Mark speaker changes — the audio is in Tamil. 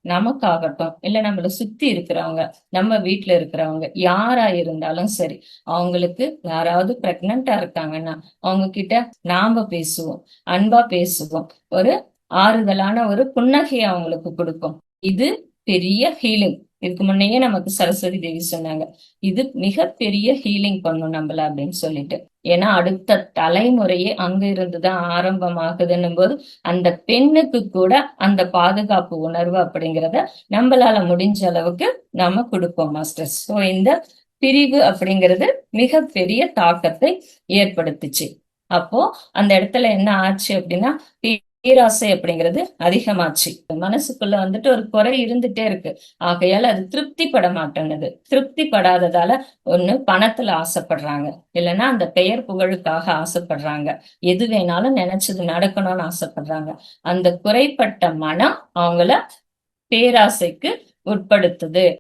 Speaker 1: நமக்காகட்டும், இல்ல நம்மள சுத்தி இருக்கிறவங்க, நம்ம வீட்ல இருக்கிறவங்க, யாரா இருந்தாலும் சரி, அவங்களுக்கு யாராவது பிரெக்னன்ட்டா இருக்காங்கன்னா, அவங்க கிட்ட நாம பேசுவோம். அன்பா பேசுவோம். ஒரு ஆறுதலான ஒரு புன்னகைய அவங்களுக்கு குடுப்போம். இது பெரிய ஹீலிங். இதுக்கு முன்னயே நமக்கு சரஸ்வதி தேவி சொன்னாங்க. இது மிகப்பெரிய ஹீலிங் பண்ணும் நம்மள அப்படின்னு சொல்லிட்டு. ஏன்னா அடுத்த தலைமுறையே அங்க இருந்து தான் ஆரம்பமாகுதுன்னும் போது, அந்த பெண்ணுக்கு கூட அந்த பாதுகாப்பு உணர்வு அப்படிங்கிறத நம்பளால முடிஞ்ச அளவுக்கு நாம குடுப்போம் மாஸ்டர்ஸ். ஸோ இந்த பிரிவு அப்படிங்கிறது மிகப்பெரிய தாக்கத்தை ஏற்படுத்துச்சு. அப்போ அந்த இடத்துல என்ன ஆச்சு அப்படின்னா, பேராசை அப்படிங்கிறது அதிகமாச்சு. மனசுக்குள்ள வந்துட்டு ஒரு குறை இருந்துட்டே இருக்கு. ஆகையால அது திருப்தி பட மாட்டேன்னுது. திருப்தி படாததால ஒண்ணு பணத்துல ஆசைப்படுறாங்க. இல்லைன்னா அந்த பெயர் புகழுக்காக ஆசைப்படுறாங்க. எது வேணாலும் நினைச்சது நடக்கணும்னு ஆசைப்படுறாங்க. அந்த குறைப்பட்ட மனம் அவங்கள பேராசைக்கு உட்படுத்துது.